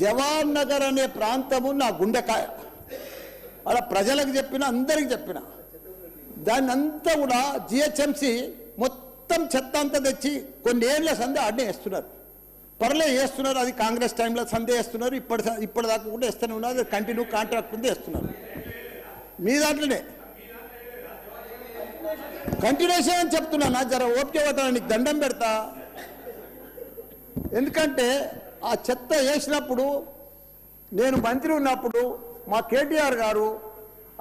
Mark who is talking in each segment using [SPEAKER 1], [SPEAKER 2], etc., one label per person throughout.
[SPEAKER 1] జవాన్ నగర్ అనే ప్రాంతము నా గుండెకాయ. అలా ప్రజలకు చెప్పిన, అందరికి చెప్పిన, దాన్ని అంతా కూడా జిహెచ్ఎంసి మొత్తం చెత్త అంతా తెచ్చి కొన్ని ఏళ్ల సందే ఆడనే వేస్తున్నారు. పర్లే వేస్తున్నారు, అది కాంగ్రెస్ టైంలో సందే వేస్తున్నారు, ఇప్పటిదాకా కూడా వేస్తూనే ఉన్నారు. అది కంటిన్యూ కాంట్రాక్ట్ ఉంది వేస్తున్నారు. మీ దాంట్లోనే కంటిన్యూషన్ అని చెప్తున్నా. నా జర ఓపిక పడతా, నీకు దండం పెడతా. ఎందుకంటే ఆ చెత్త వేసినప్పుడు, నేను మంత్రి ఉన్నప్పుడు మా కేటీఆర్ గారు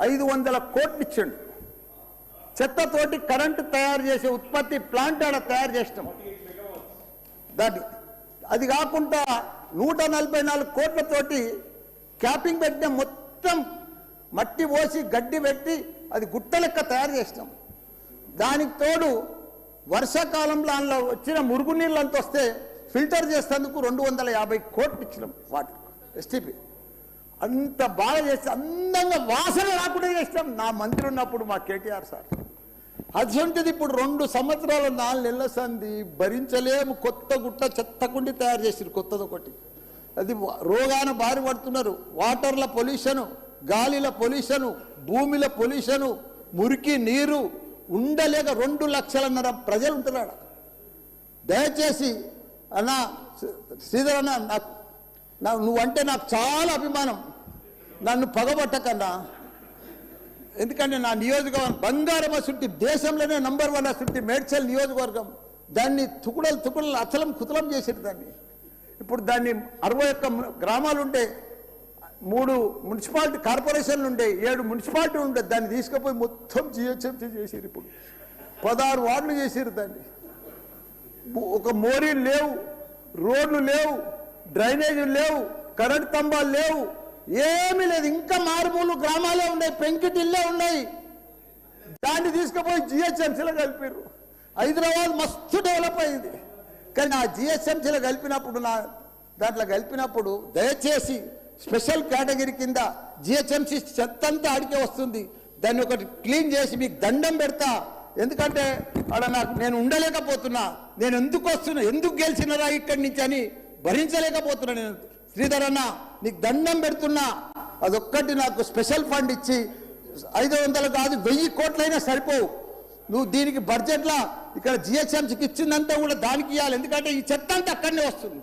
[SPEAKER 1] 500 కోట్లు ఇచ్చిండు. చెత్తతోటి కరెంటు తయారు చేసే ఉత్పత్తి ప్లాంట్ ఆడ తయారు చేసినాం. దాన్ని అది కాకుండా 144 కోట్లతోటి క్యాపింగ్ పెట్టిన, మొత్తం మట్టి పోసి గడ్డి పెట్టి అది గుట్ట లెక్క తయారు చేసినాం. దానికి తోడు వర్షాకాలంలో అందులో వచ్చిన మురుగునీళ్ళు అంత వస్తే ఫిల్టర్ చేసేందుకు 250 కోట్లు ఇచ్చినాం వాటర్ ఎస్టీపీ. అంత బాగా చేస్తే అందంగా వాసన రాకుండా చేస్తాం నా మంత్రి ఉన్నప్పుడు మా కేటీఆర్ సార్. అటువంటిది ఇప్పుడు 2 సంవత్సరాలు 4 నెలల సంది భరించలేము. కొత్త గుట్ట చెత్తకుండి తయారు చేసారు, కొత్తది ఒకటి. అది రోగాన బారి పడుతున్నారు. వాటర్ల పొల్యూషను, గాలిల పొల్యూషను, భూమిల పొల్యూషను, మురికి నీరు ఉండలేక 2 లక్షలన్నర ప్రజలు ఉంటున్నాడు. దయచేసి అన్న శ్రీధర్ అన్న, నువ్వంటే నాకు చాలా అభిమానం. నన్ను పగబట్టకన్నా. ఎందుకంటే నా నియోజకవర్గం బంగారం అసుంటి, దేశంలోనే నంబర్ 1 అసుంటి మేడ్చల్ నియోజకవర్గం. దాన్ని తుకుడలు అచలం కుతలం చేసేది. దాన్ని ఇప్పుడు దాన్ని 61 గ్రామాలు ఉంటే, 3 మున్సిపాలిటీ కార్పొరేషన్లు ఉండే, 7 మున్సిపాలిటీ ఉండే. దాన్ని తీసుకుపోయి మొత్తం జిహెచ్ఎంసీ చేసారు. ఇప్పుడు 16 వార్డులు చేసారు. దాన్ని ఒక మోరీలు లేవు, రోడ్లు లేవు, డ్రైనేజీలు లేవు, కరెంట్ స్తంభాలు లేవు, ఏమీ లేదు. ఇంకా మారుమూలు గ్రామాలే ఉన్నాయి, పెంకిటిల్లే ఉన్నాయి. దాన్ని తీసుకుపోయి జిహెచ్ఎంసీలో కలిపారు. హైదరాబాద్ మస్తు డెవలప్ అయింది. కానీ ఆ జిహెచ్ఎంసీలో కలిపినప్పుడు, దాంట్లో కలిపినప్పుడు దయచేసి స్పెషల్ కేటగిరీ కింద జిహెచ్ఎంసీ చెత్తంతా ఆడికే వస్తుంది. దాన్ని ఒకటి క్లీన్ చేసి మీకు దండం పెడతా. ఎందుకంటే అక్కడ నేను ఉండలేకపోతున్నా. నేను ఎందుకు వస్తున్నా, ఎందుకు గెలిచినరా ఇక్కడి నుంచి అని భరించలేకపోతున్నా. నేను శ్రీధర్ అన్న నీకు దండం పెడుతున్నా. అదొక్కటి నాకు స్పెషల్ ఫండ్ ఇచ్చి 500 కాదు 1000 కోట్లైనా సరిపోవు. నువ్వు దీనికి బడ్జెట్లో ఇక్కడ జిహెచ్ఎంసీకి ఇచ్చిందంతా కూడా దానికి ఇవ్వాలి. ఎందుకంటే ఈ చెత్త అంతా అక్కడనే వస్తుంది.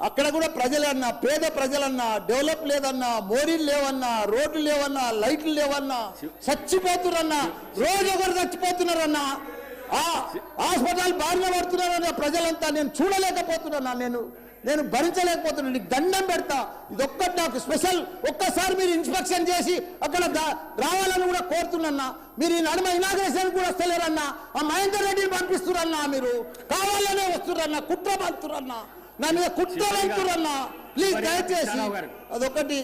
[SPEAKER 1] అక్కడ కూడా ప్రజలన్నా, పేద ప్రజలన్నా, డెవలప్ లేదన్నా, మోరీలు లేవన్నా, రోడ్లు లేవన్నా, లైట్లు లేవన్నా, చచ్చిపోతున్నారన్నా, రోజు ఒకరు చచ్చిపోతున్నారన్నా, హాస్పిటల్ బారిన పడుతున్నారన్న ప్రజలంతా. నేను చూడలేకపోతున్నా, నేను భరించలేకపోతున్నా. నీకు దండం పెడతా. ఇదొక్కటి నాకు స్పెషల్. ఒక్కసారి మీరు ఇన్స్పెక్షన్ చేసి అక్కడ రావాలని కూడా కోరుతున్నా. మీరు ఈ నడుమ ఇనాగ్రేషన్ కూడా వస్తలేరన్నా. ఆ మహేందర్ రెడ్డిని పంపిస్తురన్నా. మీరు కావాలనే వస్తురన్నా, కుట్ర పంతురన్నా, నా మీద కుట్ర పంతురన్నా. ప్లీజ్ దయచేసి అదొకటి